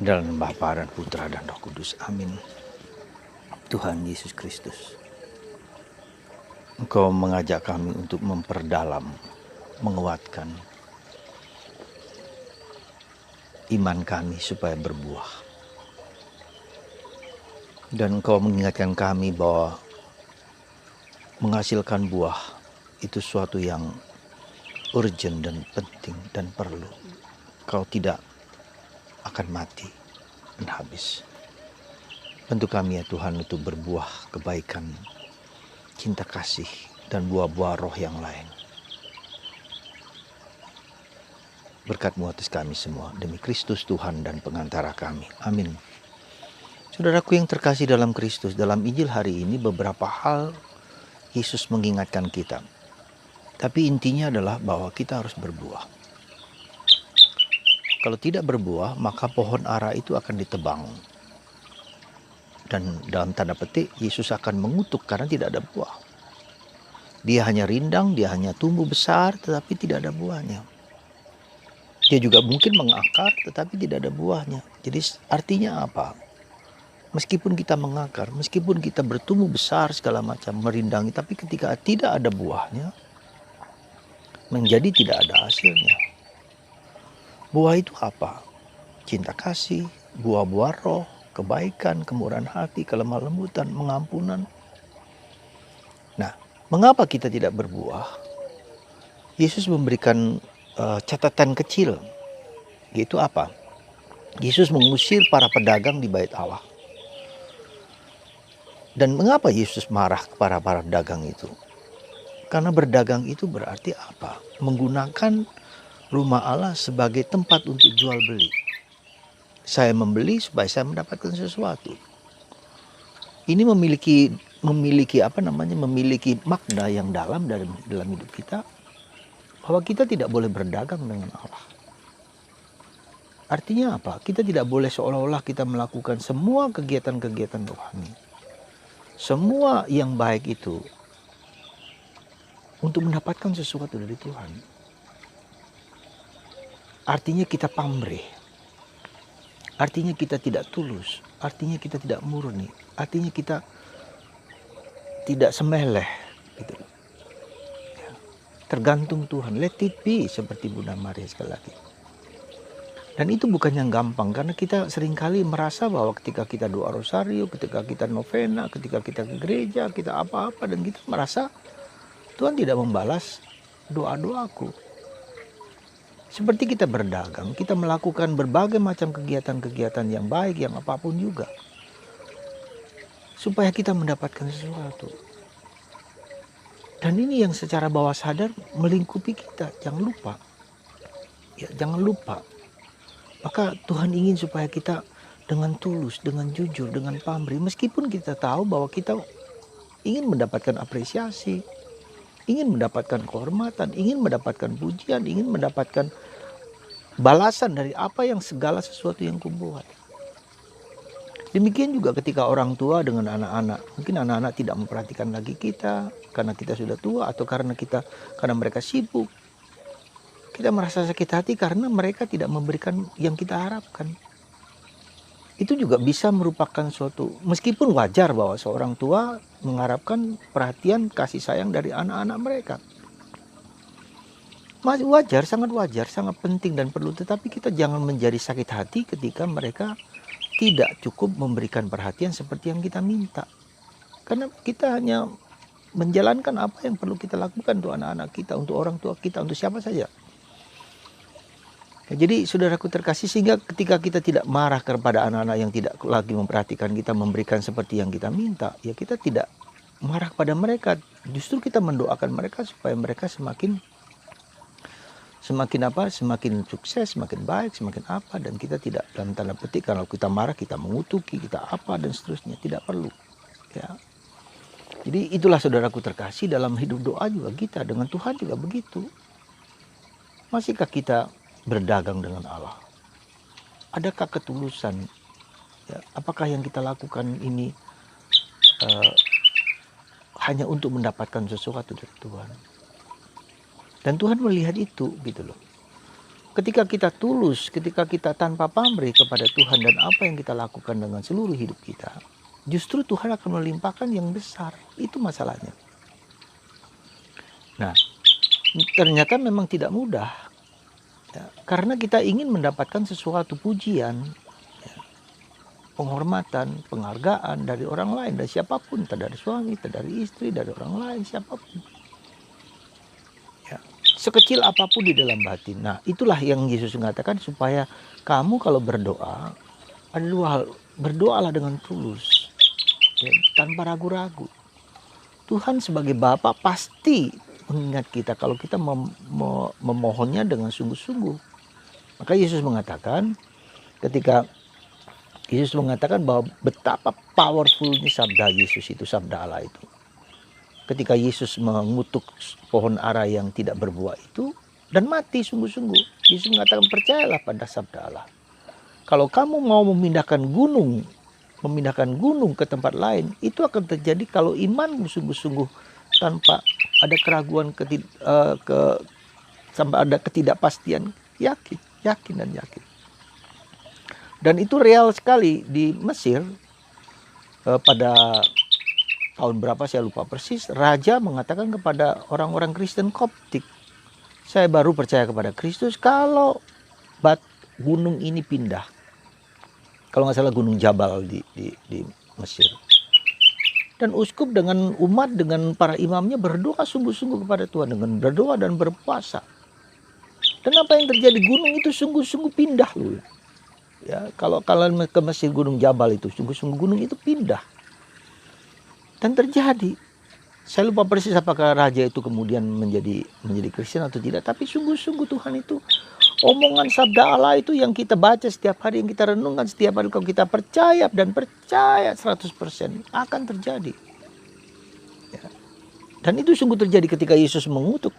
Dalam nama Bapa dan Putra dan Roh Kudus. Amin. Tuhan Yesus Kristus, Engkau mengajak kami untuk memperdalam, menguatkan iman kami supaya berbuah. Dan Engkau mengingatkan kami bahwa menghasilkan buah itu suatu yang urgent dan penting dan perlu. Kau tidak akan mati dan habis. Bantu kami ya Tuhan untuk berbuah kebaikan, cinta kasih, dan buah-buah roh yang lain. Berkat-Mu atas kami semua, demi Kristus Tuhan dan pengantara kami. Amin. Saudaraku yang terkasih dalam Kristus, dalam Injil hari ini beberapa hal Yesus mengingatkan kita. Tapi intinya adalah bahwa kita harus berbuah. Kalau tidak berbuah, maka pohon ara itu akan ditebang. Dan dalam tanda petik, Yesus akan mengutuk karena tidak ada buah. Dia hanya rindang, dia hanya tumbuh besar, tetapi tidak ada buahnya. Dia juga mungkin mengakar, tetapi tidak ada buahnya. Jadi artinya apa? Meskipun kita mengakar, meskipun kita bertumbuh besar segala macam, merindangi, tapi ketika tidak ada buahnya, menjadi tidak ada hasilnya. Buah itu apa? Cinta kasih, buah-buah roh, kebaikan, kemurahan hati, kelemah lembutan, pengampunan. Nah, mengapa kita tidak berbuah? Yesus memberikan catatan kecil, yaitu apa? Yesus mengusir para pedagang di bait Allah. Dan mengapa Yesus marah kepada para pedagang itu? Karena berdagang itu berarti apa? Menggunakan rumah Allah sebagai tempat untuk jual beli. Saya membeli supaya saya mendapatkan sesuatu. Ini memiliki makna yang dalam dalam hidup kita, bahwa kita tidak boleh berdagang dengan Allah. Artinya apa? Kita tidak boleh seolah-olah kita melakukan semua kegiatan-kegiatan rohani, semua yang baik itu untuk mendapatkan sesuatu dari Tuhan. Artinya kita pamrih, artinya kita tidak tulus, artinya kita tidak murni, artinya kita tidak semeleh gitu. Tergantung Tuhan, let it be, seperti Bunda Maria sekali lagi. Dan itu bukan yang gampang, karena kita seringkali merasa bahwa ketika kita doa rosario, ketika kita novena, ketika kita ke gereja, kita apa-apa, dan kita merasa Tuhan tidak membalas doa-doaku. Seperti kita berdagang, kita melakukan berbagai macam kegiatan-kegiatan yang baik, yang apapun juga, supaya kita mendapatkan sesuatu. Dan ini yang secara bawah sadar melingkupi kita, jangan lupa. Ya, jangan lupa. Maka Tuhan ingin supaya kita dengan tulus, dengan jujur, dengan pamrih, meskipun kita tahu bahwa kita ingin mendapatkan apresiasi, ingin mendapatkan kehormatan, ingin mendapatkan pujian, ingin mendapatkan balasan dari apa yang segala sesuatu yang kubuat. Demikian juga ketika orang tua dengan anak-anak. Mungkin anak-anak tidak memperhatikan lagi kita karena kita sudah tua, atau karena mereka sibuk. Kita merasa sakit hati karena mereka tidak memberikan yang kita harapkan. Itu juga bisa merupakan suatu, meskipun wajar bahwa seorang tua mengharapkan perhatian, kasih sayang dari anak-anak mereka. Masih wajar, sangat penting dan perlu. Tetapi kita jangan menjadi sakit hati ketika mereka tidak cukup memberikan perhatian seperti yang kita minta. Karena kita hanya menjalankan apa yang perlu kita lakukan untuk anak-anak kita, untuk orang tua kita, untuk siapa saja. Ya, jadi saudaraku terkasih, sehingga ketika kita tidak marah kepada anak-anak yang tidak lagi memperhatikan kita, memberikan seperti yang kita minta, ya kita tidak marah kepada mereka. Justru kita mendoakan mereka supaya mereka semakin sukses, semakin baik, semakin apa. Dan kita tidak, dalam tanda petik, kalau kita marah kita mengutuki, kita apa dan seterusnya, tidak perlu. Ya. Jadi itulah saudaraku terkasih, dalam hidup doa juga kita dengan Tuhan juga begitu. Masihkah kita berdagang dengan Allah? Adakah ketulusan? Ya, apakah yang kita lakukan ini hanya untuk mendapatkan sesuatu dari Tuhan? Dan Tuhan melihat itu gitu loh. ketika kita tulus, ketika kita tanpa pamrih kepada Tuhan dan apa yang kita lakukan dengan seluruh hidup kita, justru Tuhan akan melimpahkan yang besar. Itu masalahnya. Nah, ternyata memang tidak mudah. Ya, karena kita ingin mendapatkan sesuatu pujian, ya, penghormatan, penghargaan dari orang lain, dari siapapun, entah dari suami, entah dari istri, dari orang lain, siapapun. Ya, sekecil apapun di dalam batin. Nah, itulah yang Yesus mengatakan supaya kamu kalau berdoa, ada dua hal. Berdoalah dengan tulus, ya, tanpa ragu-ragu. Tuhan sebagai Bapa pasti mengingat kita kalau kita memohonnya dengan sungguh-sungguh. Maka Yesus mengatakan, ketika Yesus mengatakan bahwa betapa powerfulnya sabda Yesus itu, sabda Allah itu. Ketika Yesus mengutuk pohon ara yang tidak berbuah itu dan mati sungguh-sungguh. Yesus mengatakan percayalah pada sabda Allah. Kalau kamu mau memindahkan gunung ke tempat lain, itu akan terjadi kalau imanmu sungguh-sungguh tanpa ada keraguan, sampai ada ketidakpastian, yakin dan yakin. Dan itu real sekali di Mesir pada tahun berapa saya lupa persis, raja mengatakan kepada orang-orang Kristen Koptik, saya baru percaya kepada Kristus kalau gunung ini pindah. Kalau nggak salah gunung Jabal di Mesir. Dan uskup dengan umat, dengan para imamnya berdoa sungguh-sungguh kepada Tuhan, dengan berdoa dan berpuasa. Dan apa yang terjadi, gunung itu sungguh-sungguh pindah loh. Ya, kalau kalian ke Mesir gunung Jabal itu, sungguh-sungguh gunung itu pindah. Dan terjadi. Saya lupa persis apakah raja itu kemudian menjadi Kristen atau tidak, tapi sungguh-sungguh Tuhan itu, omongan sabda Allah itu yang kita baca setiap hari, yang kita renungkan setiap hari, kalau kita percaya dan percaya 100% akan terjadi. Ya. Dan itu sungguh terjadi ketika Yesus mengutuk,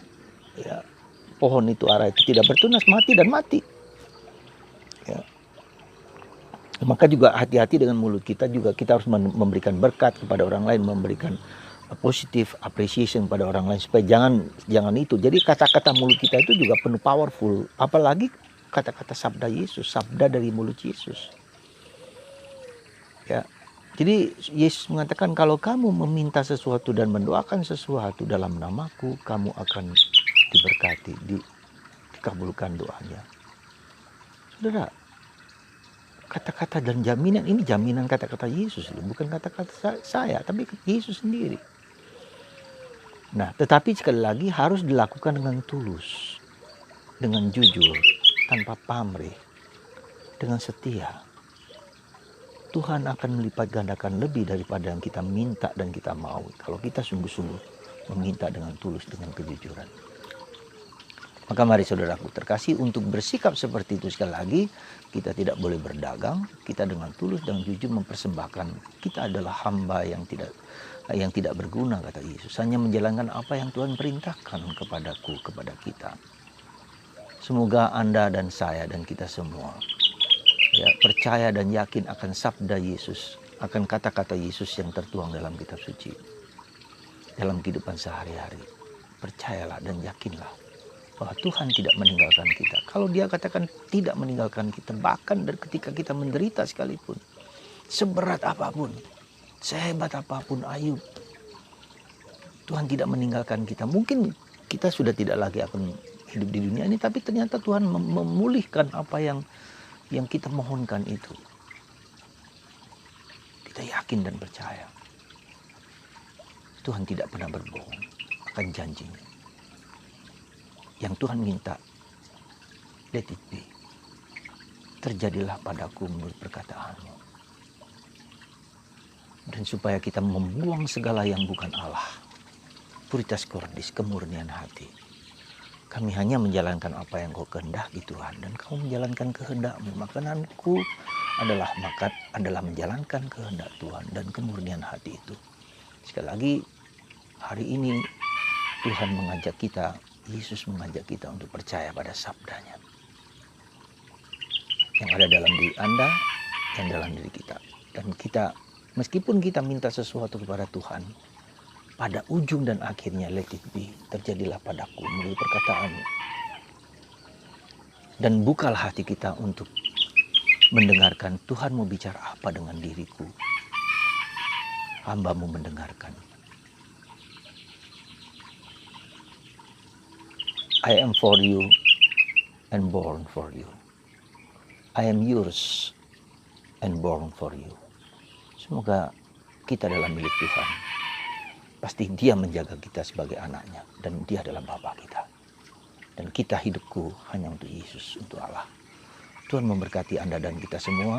ya, pohon itu ara itu tidak bertunas, mati dan mati. Ya. Maka juga hati-hati dengan mulut kita, juga kita harus memberikan berkat kepada orang lain, memberikan positif appreciation pada orang lain, supaya jangan itu. Jadi kata-kata mulut kita itu juga penuh powerful, apalagi kata-kata sabda Yesus, sabda dari mulut Yesus. Ya. Jadi Yesus mengatakan kalau kamu meminta sesuatu dan mendoakan sesuatu dalam namaku, kamu akan diberkati, dikabulkan doanya. Saudara, kata-kata dan jaminan ini, jaminan kata-kata Yesus, bukan kata-kata saya, tapi Yesus sendiri. Nah, tetapi sekali lagi harus dilakukan dengan tulus, dengan jujur, tanpa pamrih, dengan setia. Tuhan akan melipat gandakan lebih daripada yang kita minta dan kita mau, kalau kita sungguh-sungguh meminta dengan tulus, dengan kejujuran. Maka mari saudaraku terkasih, untuk bersikap seperti itu, sekali lagi kita tidak boleh berdagang, kita dengan tulus dan jujur mempersembahkan. Kita adalah hamba yang tidak berguna, kata Yesus, hanya menjalankan apa yang Tuhan perintahkan kepadaku, kepada kita. Semoga Anda dan saya dan kita semua, ya, percaya dan yakin akan sabda Yesus, akan kata-kata Yesus yang tertuang dalam kitab suci, dalam kehidupan sehari-hari. Percayalah dan yakinlah bahwa Tuhan tidak meninggalkan kita. Kalau Dia katakan tidak meninggalkan kita, bahkan dari ketika kita menderita sekalipun, seberat apapun, sehebat apapun Ayub, Tuhan tidak meninggalkan kita. Mungkin kita sudah tidak lagi akan hidup di dunia ini, tapi ternyata Tuhan memulihkan apa yang kita mohonkan itu. Kita yakin dan percaya Tuhan tidak pernah berbohong akan janjinya. Yang Tuhan minta, let it be. Terjadilah padaku menurut perkataanmu. Dan supaya kita membuang segala yang bukan Allah, puritas cordis, kemurnian hati. Kami hanya menjalankan apa yang Kau kehendaki Tuhan, dan Kau menjalankan kehendak-Mu. Makananku adalah menjalankan kehendak Tuhan dan kemurnian hati itu. Sekali lagi, hari ini Tuhan mengajak kita, Yesus mengajak kita untuk percaya pada sabdanya yang ada dalam diri Anda, yang dalam diri kita. Dan kita, meskipun kita minta sesuatu kepada Tuhan, pada ujung dan akhirnya let it be, terjadilah padaku menurut perkataanmu. Dan bukalah hati kita untuk mendengarkan Tuhan mau bicara apa dengan diriku. Hamba-Mu mendengarkan. I am for you and born for you. I am yours and born for you. Semoga kita adalah milik Tuhan. Pasti Dia menjaga kita sebagai anaknya. Dan Dia adalah Bapa kita. Dan kita hidupku hanya untuk Yesus, untuk Allah. Tuhan memberkati Anda dan kita semua.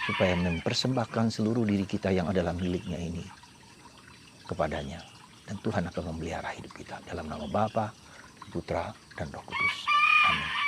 Supaya mempersembahkan seluruh diri kita yang adalah miliknya ini kepadanya. Dan Tuhan akan memelihara hidup kita. Dalam nama Bapa, Putra, dan Roh Kudus. Amin.